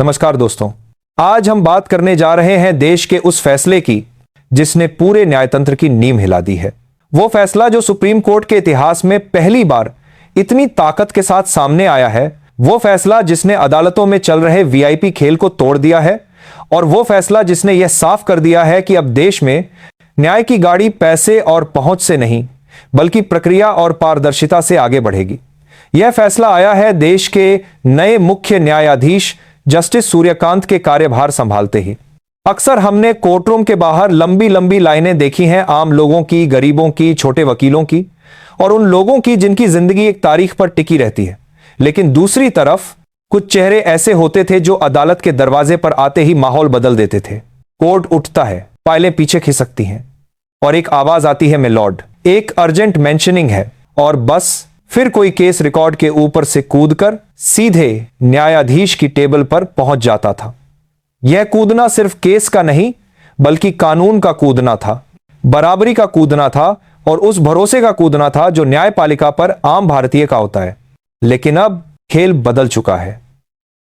नमस्कार दोस्तों, आज हम बात करने जा रहे हैं देश के उस फैसले की जिसने पूरे न्यायतंत्र की नींव हिला दी है। वो फैसला जो सुप्रीम कोर्ट के इतिहास में पहली बार इतनी ताकत के साथ सामने आया है। वो फैसला जिसने अदालतों में चल रहे वीआईपी खेल को तोड़ दिया है और वो फैसला जिसने यह साफ कर दिया है कि अब देश में न्याय की गाड़ी पैसे और पहुंच से नहीं बल्कि प्रक्रिया और पारदर्शिता से आगे बढ़ेगी। यह फैसला आया है देश के नए मुख्य न्यायाधीश जस्टिस सूर्यकांत के कार्यभार संभालते ही। अक्सर हमने कोर्टरूम के बाहर लंबी लंबी लाइनें देखी हैं, आम लोगों की, गरीबों की, छोटे वकीलों की और उन लोगों की जिनकी जिंदगी एक तारीख पर टिकी रहती है। लेकिन दूसरी तरफ कुछ चेहरे ऐसे होते थे जो अदालत के दरवाजे पर आते ही माहौल बदल देते थे। कोर्ट उठता है, फाइलें पीछे खिसकती हैं और एक आवाज आती है, मिलॉर्ड, एक अर्जेंट मेंशनिंग है, और बस फिर कोई केस रिकॉर्ड के ऊपर से कूदकर सीधे न्यायाधीश की टेबल पर पहुंच जाता था। यह कूदना सिर्फ केस का नहीं बल्कि कानून का कूदना था, बराबरी का कूदना था और उस भरोसे का कूदना था जो न्यायपालिका पर आम भारतीय का होता है। लेकिन अब खेल बदल चुका है।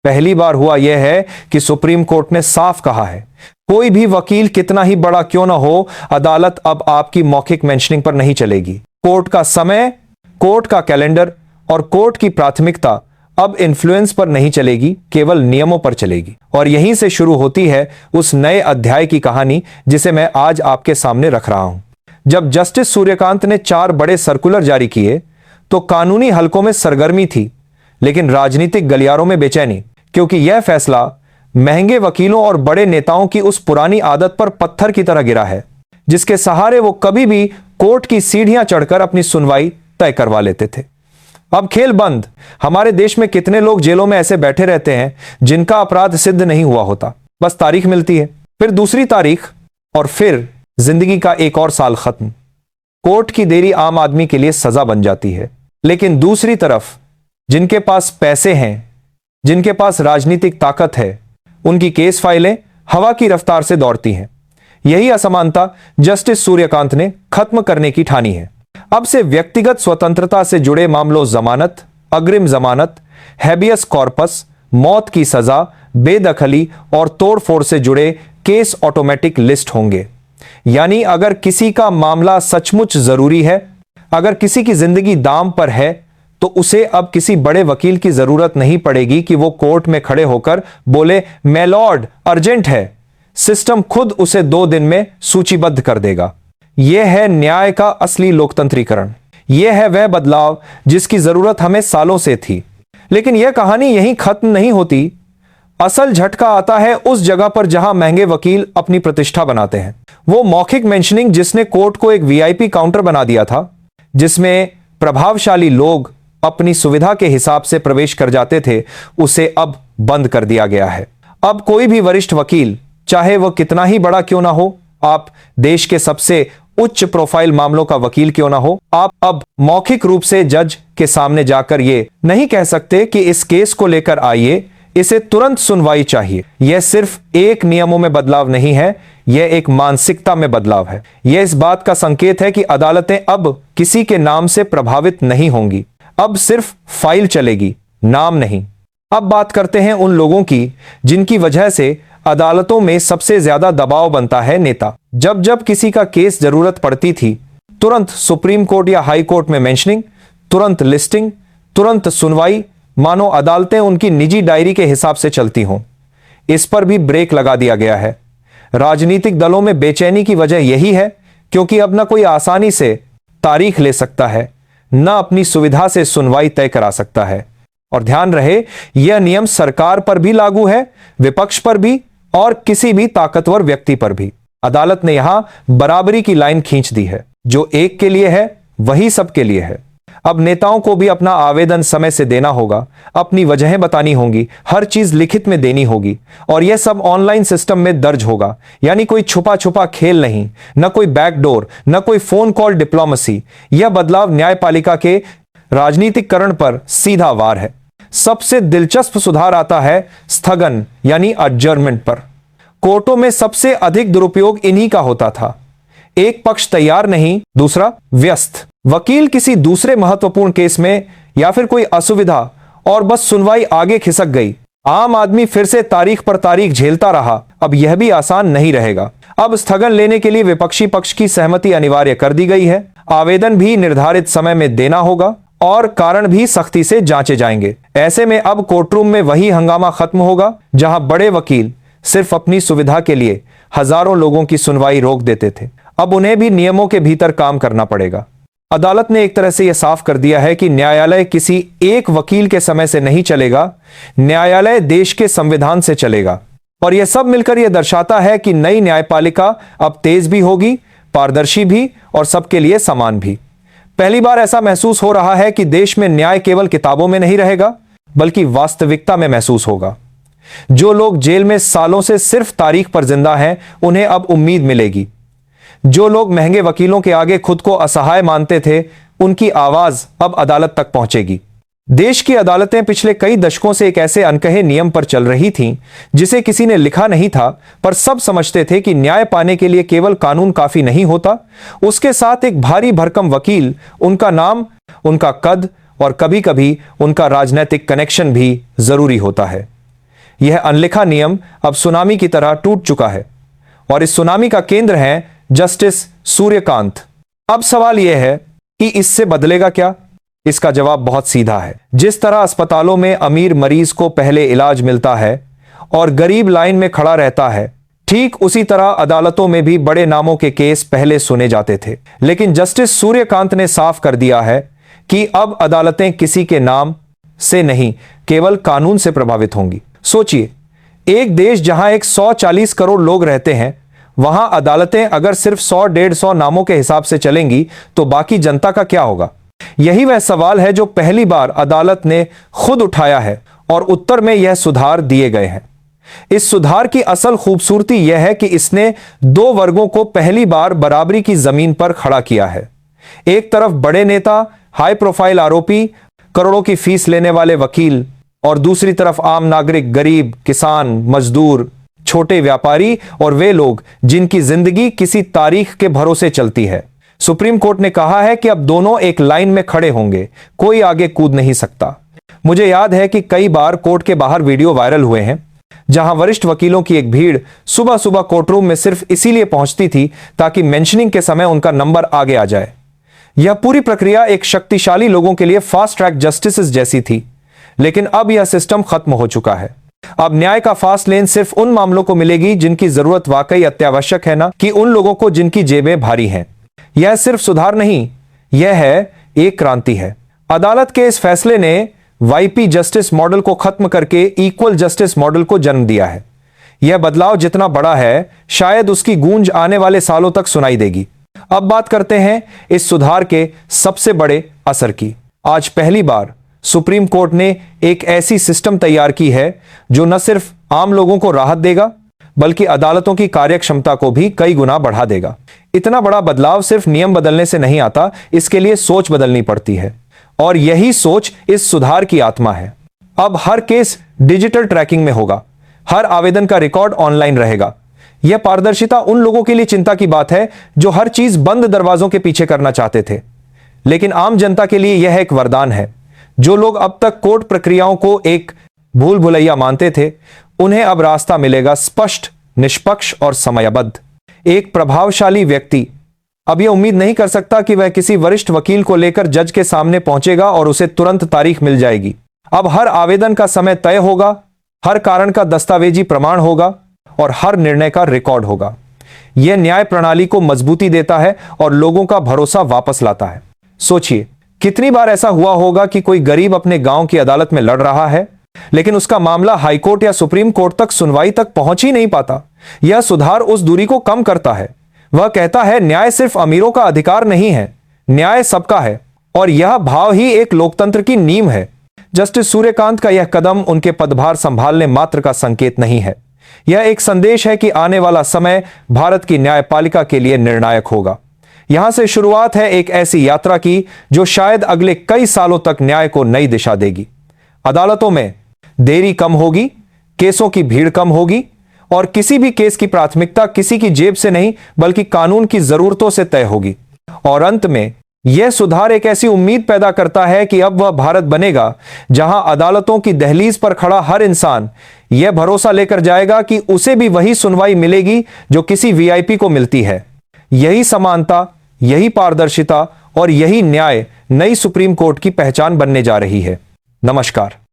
पहली बार हुआ यह है कि सुप्रीम कोर्ट ने साफ कहा है, कोई भी वकील कितना ही बड़ा क्यों ना हो, अदालत अब आपकी मौखिक मेंशनिंग पर नहीं चलेगी। कोर्ट का समय, कोर्ट का कैलेंडर और कोर्ट की प्राथमिकता अब इन्फ्लुएंस पर नहीं चलेगी, केवल नियमों पर चलेगी। और यहीं से शुरू होती है उस नए अध्याय की कहानी जिसे मैं आज आपके सामने रख रहा हूं। जब जस्टिस सूर्यकांत ने 4 बड़े सर्कुलर जारी किए तो कानूनी हलकों में सरगर्मी थी, लेकिन राजनीतिक गलियारों में बेचैनी, क्योंकि यह फैसला महंगे वकीलों और बड़े नेताओं की उस पुरानी आदत पर पत्थर की तरह गिरा है जिसके सहारे वो कभी भी कोर्ट की सीढ़ियां चढ़कर अपनी सुनवाई तय करवा लेते थे। अब खेल बंद। हमारे देश में कितने लोग जेलों में ऐसे बैठे रहते हैं जिनका अपराध सिद्ध नहीं हुआ होता, बस तारीख मिलती है, फिर दूसरी तारीख और फिर जिंदगी का एक और साल खत्म। कोर्ट की देरी आम आदमी के लिए सजा बन जाती है। लेकिन दूसरी तरफ जिनके पास पैसे हैं, जिनके पास राजनीतिक ताकत है, उनकी केस फाइलें हवा की रफ्तार से दौड़ती हैं। यही असमानता जस्टिस सूर्यकांत ने खत्म करने की ठानी है। अब से व्यक्तिगत स्वतंत्रता से जुड़े मामलों, जमानत, अग्रिम जमानत, हैबियस कॉर्पस, मौत की सजा, बेदखली और तोड़फोड़ से जुड़े केस ऑटोमेटिक लिस्ट होंगे। यानी अगर किसी का मामला सचमुच जरूरी है, अगर किसी की जिंदगी दांव पर है, तो उसे अब किसी बड़े वकील की जरूरत नहीं पड़ेगी कि वो कोर्ट में खड़े होकर बोले, मै लॉर्ड, अर्जेंट है। सिस्टम खुद उसे 2 दिन में सूचीबद्ध कर देगा। यह है न्याय का असली लोकतंत्रीकरण। यह है वह बदलाव जिसकी जरूरत हमें सालों से थी। लेकिन यह कहानी यहीं खत्म नहीं होती। असल झटका आता है उस जगह पर जहां महंगे वकील अपनी प्रतिष्ठा बनाते हैं। वो मौखिक मेंशनिंग जिसने कोर्ट को एक वीआईपी काउंटर बना दिया था, जिसमें प्रभावशाली लोग अपनी सुविधा के हिसाब से प्रवेश कर जाते थे, उसे अब बंद कर दिया गया है। अब कोई भी वरिष्ठ वकील, चाहे वह कितना ही बड़ा क्यों ना हो, आप देश के सबसे उच्च प्रोफाइल मामलों का वकील क्यों ना हो, आप अब मौखिक रूप से जज के सामने जाकर यह नहीं कह सकते कि इस केस को लेकर आइए, इसे तुरंत सुनवाई चाहिए। यह सिर्फ एक नियमों में बदलाव नहीं है, यह एक मानसिकता में बदलाव है। यह इस बात का संकेत है कि अदालतें अब किसी के नाम से प्रभावित नहीं होंगी। अब सिर्फ फाइल चलेगी, नाम नहीं। अब बात करते हैं उन लोगों की जिनकी वजह से अदालतों में सबसे ज्यादा दबाव बनता है, नेता। जब जब किसी का केस जरूरत पड़ती थी, तुरंत सुप्रीम कोर्ट या हाई कोर्ट में मेंशनिंग, तुरंत लिस्टिंग, तुरंत सुनवाई, मानो अदालतें उनकी निजी डायरी के हिसाब से चलती हों। इस पर भी ब्रेक लगा दिया गया है। राजनीतिक दलों में बेचैनी की वजह यही है क्योंकि अब न कोई आसानी से तारीख ले सकता है, न अपनी सुविधा से सुनवाई तय करा सकता है। और ध्यान रहे, यह नियम सरकार पर भी लागू है, विपक्ष पर भी और किसी भी ताकतवर व्यक्ति पर भी। अदालत ने यहां बराबरी की लाइन खींच दी है। जो एक के लिए है वही सबके लिए है। अब नेताओं को भी अपना आवेदन समय से देना होगा, अपनी वजहें बतानी होंगी, हर चीज लिखित में देनी होगी और यह सब ऑनलाइन सिस्टम में दर्ज होगा। यानी कोई छुपा छुपा खेल नहीं, न कोई बैकडोर, न कोई फोन कॉल डिप्लोमेसी। यह बदलाव न्यायपालिका के राजनीतिकरण पर सीधा वार है। सबसे दिलचस्प सुधार आता है स्थगन यानी एडजर्नमेंट पर। कोर्टों में सबसे अधिक दुरुपयोग इन्हीं का होता था। एक पक्ष तैयार नहीं, दूसरा व्यस्त। वकील किसी दूसरे महत्वपूर्ण केस में या फिर कोई असुविधा और बस सुनवाई आगे खिसक गई, आम आदमी फिर से तारीख पर तारीख झेलता रहा। अब यह भी आसान नहीं रहेगा। अब स्थगन लेने के लिए विपक्षी पक्ष की सहमति अनिवार्य कर दी गई है। आवेदन भी निर्धारित समय में देना होगा और कारण भी सख्ती से जांचे जाएंगे। ऐसे में अब कोर्टरूम में वही हंगामा खत्म होगा जहां बड़े वकील सिर्फ अपनी सुविधा के लिए हजारों लोगों की सुनवाई रोक देते थे। अब उन्हें भी नियमों के भीतर काम करना पड़ेगा। अदालत ने एक तरह से यह साफ कर दिया है कि न्यायालय किसी एक वकील के समय से नहीं चलेगा, न्यायालय देश के संविधान से चलेगा। और यह सब मिलकर यह दर्शाता है कि नई न्यायपालिका अब तेज भी होगी, पारदर्शी भी और सबके लिए समान भी। पहली बार ऐसा महसूस हो रहा है कि देश में न्याय केवल किताबों में नहीं रहेगा, बल्कि वास्तविकता में महसूस होगा। जो लोग जेल में सालों से सिर्फ तारीख पर जिंदा हैं, उन्हें अब उम्मीद मिलेगी। जो लोग महंगे वकीलों के आगे खुद को असहाय मानते थे, उनकी आवाज अब अदालत तक पहुंचेगी। देश की अदालतें पिछले कई दशकों से एक ऐसे अनकहे नियम पर चल रही थीं, जिसे किसी ने लिखा नहीं था, पर सब समझते थे कि न्याय पाने के लिए केवल कानून काफी नहीं होता, उसके साथ एक भारी भरकम वकील, उनका नाम, उनका कद और कभी कभी उनका राजनीतिक कनेक्शन भी जरूरी होता है। यह अनलिखा नियम अब सुनामी की तरह टूट चुका है और इस सुनामी का केंद्र है जस्टिस सूर्यकांत। अब सवाल यह है कि इससे बदलेगा क्या? इसका जवाब बहुत सीधा है। जिस तरह अस्पतालों में अमीर मरीज को पहले इलाज मिलता है और गरीब लाइन में खड़ा रहता है, ठीक उसी तरह अदालतों में भी बड़े नामों के केस पहले सुने जाते थे। लेकिन जस्टिस सूर्यकांत ने साफ कर दिया है कि अब अदालतें किसी के नाम से नहीं, केवल कानून से प्रभावित होंगी। सोचिए, एक देश जहां 140 करोड़ लोग रहते हैं, वहां अदालतें अगर सिर्फ 100-150 नामों के हिसाब से चलेंगी तो बाकी जनता का क्या होगा? यही वह सवाल है जो पहली बार अदालत ने खुद उठाया है और उत्तर में यह सुधार दिए गए हैं। इस सुधार की असल खूबसूरती यह है कि इसने दो वर्गों को पहली बार बराबरी की जमीन पर खड़ा किया है। एक तरफ बड़े नेता, हाई प्रोफाइल आरोपी, करोड़ों की फीस लेने वाले वकील, और दूसरी तरफ आम नागरिक, गरीब, किसान, मजदूर, छोटे व्यापारी और वे लोग जिनकी जिंदगी किसी तारीख के भरोसे चलती है। सुप्रीम कोर्ट ने कहा है कि अब दोनों एक लाइन में खड़े होंगे, कोई आगे कूद नहीं सकता। मुझे याद है कि कई बार कोर्ट के बाहर वीडियो वायरल हुए हैं जहां वरिष्ठ वकीलों की एक भीड़ सुबह सुबह कोर्टरूम में सिर्फ इसीलिए पहुंचती थी ताकि मेंशनिंग के समय उनका नंबर आगे आ जाए। यह पूरी प्रक्रिया एक शक्तिशाली लोगों के लिए फास्ट ट्रैक जस्टिस जैसी थी, लेकिन अब यह सिस्टम खत्म हो चुका है। अब न्याय का फास्ट लेन सिर्फ उन मामलों को मिलेगी जिनकी जरूरत वाकई अत्यावश्यक है, ना कि उन लोगों को जिनकी जेबें भारी हैं। यह सिर्फ सुधार नहीं, यह है एक क्रांति है। अदालत के इस फैसले ने वाईपी जस्टिस मॉडल को खत्म करके इक्वल जस्टिस मॉडल को जन्म दिया है। यह बदलाव जितना बड़ा है, शायद उसकी गूंज आने वाले सालों तक सुनाई देगी। अब बात करते हैं इस सुधार के सबसे बड़े असर की। आज पहली बार सुप्रीम कोर्ट ने एक ऐसी सिस्टम तैयार की है जो न सिर्फ आम लोगों को राहत देगा, बल्कि अदालतों की कार्यक्षमता को भी कई गुना बढ़ा देगा। इतना बड़ा बदलाव सिर्फ नियम बदलने से नहीं आता, इसके लिए सोच बदलनी पड़ती है, और यही सोच इस सुधार की आत्मा है। अब हर केस डिजिटल ट्रैकिंग में होगा, हर आवेदन का रिकॉर्ड ऑनलाइन रहेगा। यह पारदर्शिता उन लोगों के लिए चिंता की बात है जो हर चीज बंद दरवाजों के पीछे करना चाहते थे, लेकिन आम जनता के लिए यह एक वरदान है। जो लोग अब तक कोर्ट प्रक्रियाओं को एक भूल भुलैया मानते थे, उन्हें अब रास्ता मिलेगा स्पष्ट, निष्पक्ष और समयबद्ध। एक प्रभावशाली व्यक्ति अब यह उम्मीद नहीं कर सकता कि वह किसी वरिष्ठ वकील को लेकर जज के सामने पहुंचेगा और उसे तुरंत तारीख मिल जाएगी। अब हर आवेदन का समय तय होगा, हर कारण का दस्तावेजी प्रमाण होगा और हर निर्णय का रिकॉर्ड होगा। यह न्याय प्रणाली को मजबूती देता है और लोगों का भरोसा वापस लाता है। सोचिए, कितनी बार ऐसा हुआ होगा कि कोई गरीब अपने गांव की अदालत में लड़ रहा है, लेकिन उसका मामला हाईकोर्ट या सुप्रीम कोर्ट तक सुनवाई तक पहुंच ही नहीं पाता। यह सुधार उस दूरी को कम करता है। वह कहता है न्याय सिर्फ अमीरों का अधिकार नहीं है, न्याय सबका है, और यह भाव ही एक लोकतंत्र की नींव है। जस्टिस सूर्यकांत का यह कदम उनके पदभार संभालने मात्र का संकेत नहीं है, यह एक संदेश है कि आने वाला समय भारत की न्यायपालिका के लिए निर्णायक होगा। यहां से शुरुआत है एक ऐसी यात्रा की जो शायद अगले कई सालों तक न्याय को नई दिशा देगी। अदालतों में देरी कम होगी, केसों की भीड़ कम होगी, और किसी भी केस की प्राथमिकता किसी की जेब से नहीं बल्कि कानून की जरूरतों से तय होगी। और अंत में यह सुधार एक ऐसी उम्मीद पैदा करता है कि अब वह भारत बनेगा जहां अदालतों की दहलीज पर खड़ा हर इंसान यह भरोसा लेकर जाएगा कि उसे भी वही सुनवाई मिलेगी जो किसी वीआईपी को मिलती है। यही समानता, यही पारदर्शिता और यही न्याय नई सुप्रीम कोर्ट की पहचान बनने जा रही है। नमस्कार।